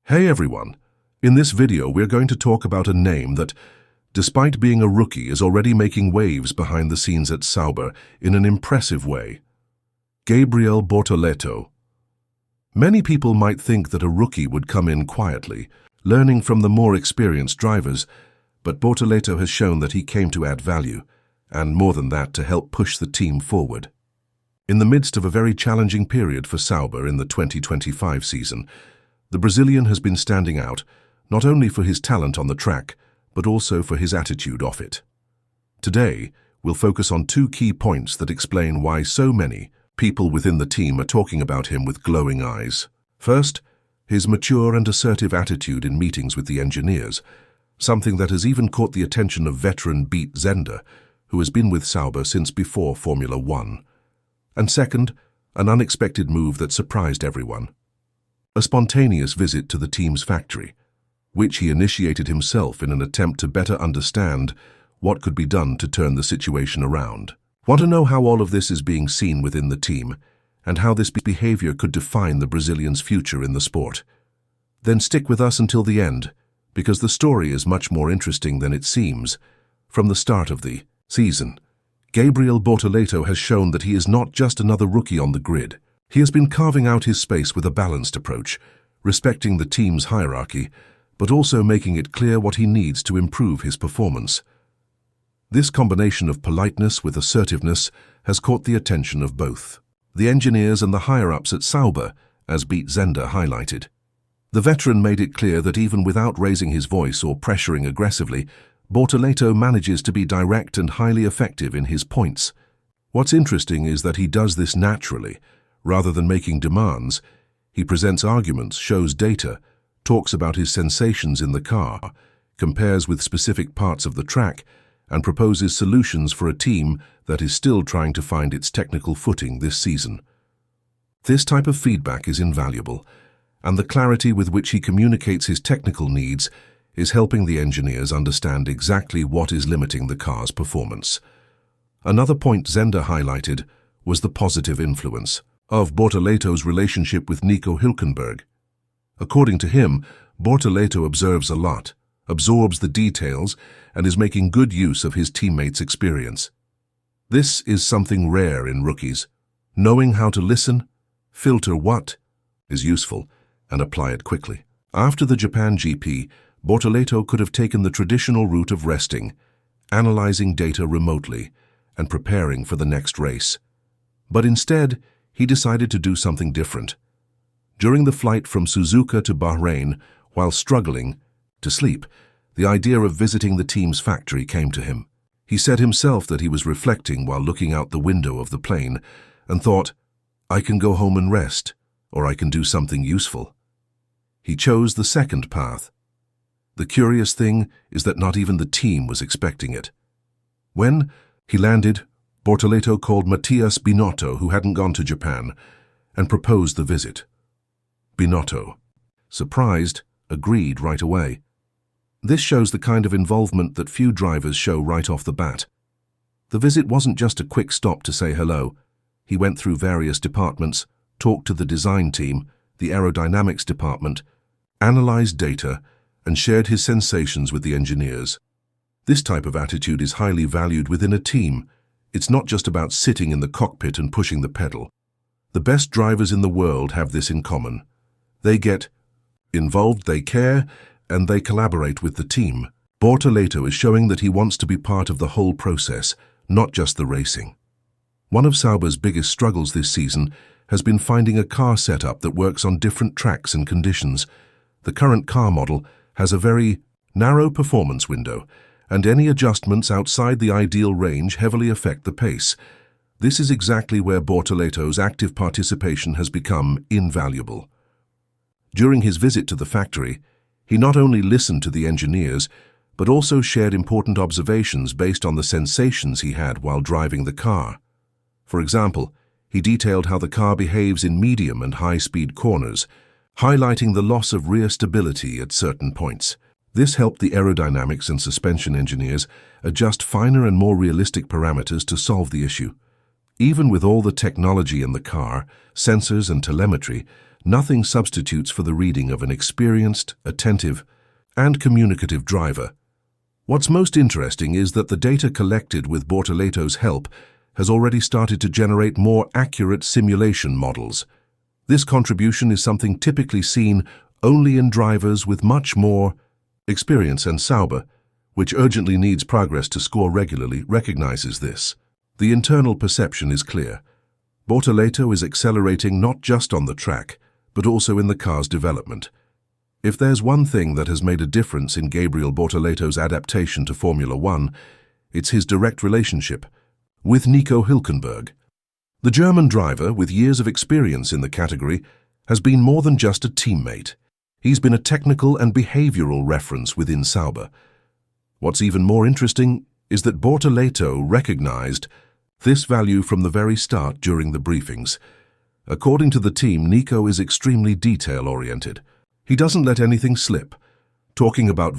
Hey everyone! In this video we're going to talk about a name that, despite being a rookie, is already making waves behind the scenes at Sauber in an impressive way. Gabriel Bortoleto. Many people might think that a rookie would come in quietly, learning from the more experienced drivers, but Bortoleto has shown that he came to add value, and more than that, to help push the team forward. In the midst of a very challenging period for Sauber in the 2025 season, the Brazilian has been standing out, not only for his talent on the track, but also for his attitude off it. Today, we'll focus on two key points that explain why so many people within the team are talking about him with glowing eyes. First, his mature and assertive attitude in meetings with the engineers, something that has even caught the attention of veteran BehindtheScenes, who has been with Sauber since before Formula 1. And second, an unexpected move that surprised everyone. A spontaneous visit to the team's factory, which he initiated himself in an attempt to better understand what could be done to turn the situation around. Want to know how all of this is being seen within the team, and how this behavior could define the Brazilian's future in the sport? Then stick with us until the end, because the story is much more interesting than it seems. From the start of the season, Gabriel Bortoleto has shown that he is not just another rookie on the grid. He has been carving out his space with a balanced approach, respecting the team's hierarchy, but also making it clear what he needs to improve his performance. This combination of politeness with assertiveness has caught the attention of both the engineers and the higher-ups at Sauber, as BehindtheScenes highlighted. The veteran made it clear that even without raising his voice or pressuring aggressively, Bortoleto manages to be direct and highly effective in his points. What's interesting is that he does this naturally. Rather than making demands, he presents arguments, shows data, talks about his sensations in the car, compares with specific parts of the track, and proposes solutions for a team that is still trying to find its technical footing this season. This type of feedback is invaluable, and the clarity with which he communicates his technical needs is helping the engineers understand exactly what is limiting the car's performance. Another point Zender highlighted was the positive influence of Bortoleto's relationship with Nico Hülkenberg. According to him, Bortoleto observes a lot, absorbs the details, and is making good use of his teammates' experience. This is something rare in rookies. Knowing how to listen, filter what is useful, and apply it quickly. After the Japan GP, Bortoleto could have taken the traditional route of resting, analyzing data remotely, and preparing for the next race. But instead, he decided to do something different. During the flight from Suzuka to Bahrain, while struggling to sleep, the idea of visiting the team's factory came to him. He said himself that he was reflecting while looking out the window of the plane and thought, "I can go home and rest, or I can do something useful." He chose the second path. The curious thing is that not even the team was expecting it. When he landed, Bortoleto called Matthias Binotto, who hadn't gone to Japan, and proposed the visit. Binotto, surprised, agreed right away. This shows the kind of involvement that few drivers show right off the bat. The visit wasn't just a quick stop to say hello. He went through various departments, talked to the design team, the aerodynamics department, analyzed data, and shared his sensations with the engineers. This type of attitude is highly valued within a team. It's not just about sitting in the cockpit and pushing the pedal. The best drivers in the world have this in common. They get involved, they care, and they collaborate with the team. Bortoleto is showing that he wants to be part of the whole process, not just the racing. One of Sauber's biggest struggles this season has been finding a car setup that works on different tracks and conditions. The current car model has a very narrow performance window, and any adjustments outside the ideal range heavily affect the pace. This is exactly where Bortoleto's active participation has become invaluable. During his visit to the factory, he not only listened to the engineers, but also shared important observations based on the sensations he had while driving the car. For example, he detailed how the car behaves in medium and high-speed corners, highlighting the loss of rear stability at certain points. This helped the aerodynamics and suspension engineers adjust finer and more realistic parameters to solve the issue. Even with all the technology in the car, sensors and telemetry, Nothing substitutes for the reading of an experienced, attentive, and communicative driver. What's most interesting is that the data collected with Bortoleto's help has already started to generate more accurate simulation models. This contribution is something typically seen only in drivers with much more experience, and Sauber, which urgently needs progress to score regularly, recognizes this. The internal perception is clear. Bortoleto is accelerating not just on the track, but also in the car's development. If there's one thing that has made a difference in Gabriel Bortoleto's adaptation to Formula One, it's his direct relationship with Nico Hülkenberg. The German driver, with years of experience in the category, has been more than just a teammate. He's been a technical and behavioral reference within Sauber. What's even more interesting is that Bortoleto recognized this value from the very start during the briefings. According to the team, Nico is extremely detail-oriented. He doesn't let anything slip, talking about